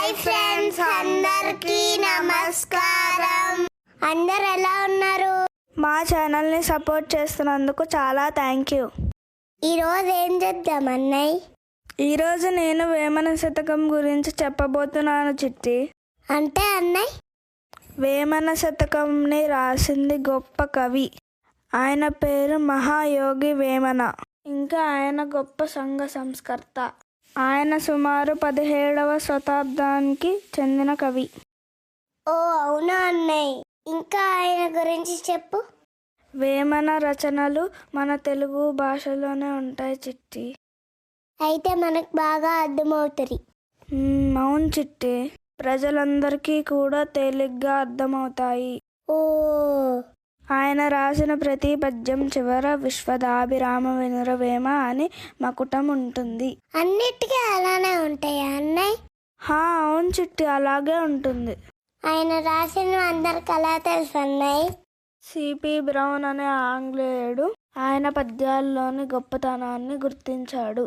Hi friends, అందరికీ నమస్కారం. అందరు ఎలా ఉన్నారు? మా ఛానల్ని సపోర్ట్ చేస్తున్నందుకు చాలా థ్యాంక్ యూ. ఈరోజు ఏం చేద్దాం అన్నయ్య? ఈరోజు నేను వేమన శతకం గురించి చెప్పబోతున్నాను చిట్టి. అంటే అన్నయ్య, వేమన శతకంని రాసింది గొప్ప కవి. ఆయన పేరు మహాయోగి వేమన. ఇంకా ఆయన గొప్ప సంఘ సంస్కర్త. ఆయన సుమారు 17వ శతాబ్దానికి చెందిన కవి. ఓ అవునా అన్నయ్య, ఇంకా ఆయన గురించి చెప్పు. వేమన రచనలు మన తెలుగు భాషలోనే ఉంటాయి చిట్టి. అయితే మనకు బాగా అర్థమవుతుంది. అవును చిట్టి, ప్రజలందరికీ కూడా తేలిగ్గా అర్థమవుతాయి. ఓ, ఆయన రాసిన ప్రతి పద్యం చివర విశ్వదాభిరామ వినురవేమ అని మకుటం ఉంటుంది. అన్నిటికీ అలానే ఉంటాయా అన్నయ్య? అవును చిట్టి, అలాగే ఉంటుంది. ఆయన రాసిన అందరికి ఎలా తెలుసు అన్నయ్య? సిపి బ్రౌన్ అనే ఆంగ్లేయుడు ఆయన పద్యాల్లోని గొప్పతనాన్ని గుర్తించాడు.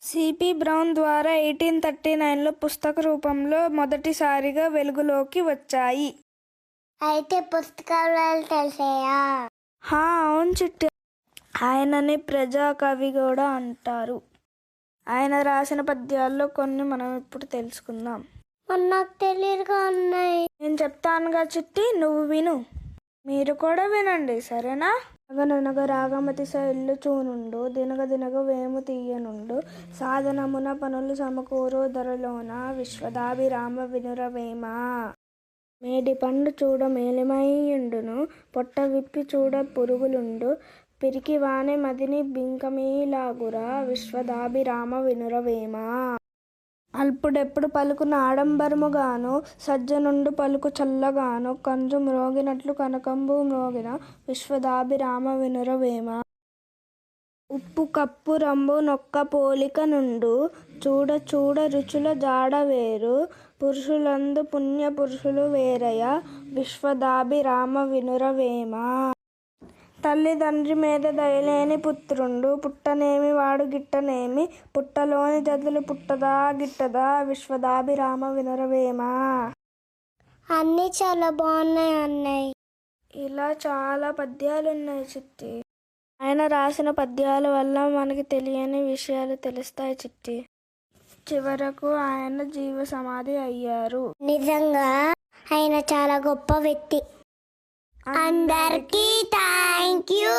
సిపి బ్రౌన్ ద్వారా 1839లో పుస్తక రూపంలో మొదటిసారిగా వెలుగులోకి వచ్చాయి. అయితే పుస్తకాలు తెలిసాయా? అవును చిట్టి, ఆయనని ప్రజాకవి కూడా అంటారు. ఆయన రాసిన పద్యాల్లో కొన్ని మనం ఇప్పుడు తెలుసుకుందాం. నాకు తెలియదుగా అన్నయ్య. నేను చెప్తానుగా చిట్టి, నువ్వు విను. మీరు కూడా వినండి, సరేనా? నగననగ రాగమతి శైలు చూనుండు, దినగ దినగ వేము తీయనుండు, సాధనమున పనులు సమకూరు ధరలోన, విశ్వదాభిరామ వినురవేమ. మేడి పండు చూడ మేలిమైయుండును, పొట్ట విప్పి చూడ పురుగులుండు, పిరికి వాణి మదిని బింకమీలాగురా, విశ్వదాభిరామ వినురవేమ. అల్పుడెప్పుడు పలుకున ఆడంబరముగాను, సజ్జనుండు పలుకు చల్లగాను, కంజు మ్రోగినట్లు కనకంబు మ్రోగిన, విశ్వదాభిరామ వినురవేమ. ఉప్పు కప్పు రంబు నొక్క పోలిక నుండు, చూడ చూడ రుచుల జాడ వేరు, పురుషులందు పుణ్య పురుషులు వేరయ, విశ్వదాభిరామ వినురవేమ. తల్లిదండ్రి మీద దయలేని పుత్రుండు, పుట్టనేమి వాడు గిట్టనేమి, పుట్టలోని జతులు పుట్టదా గిట్టదా, విశ్వదాభిరామ వినురవేమ. అన్నీ చాలా బాగున్నాయి అన్నయ్య. ఇలా చాలా పద్యాలు ఉన్నాయి చిట్టి. ఆయన రాసిన పద్యాల వల్ల మనకి తెలియని విషయాలు తెలుస్తాయి చిట్టి. చివరకు ఆయన జీవ సమాధి అయ్యారు. నిజంగా ఆయన చాలా గొప్ప వ్యక్తి. అందరికీ థ్యాంక్ యూ.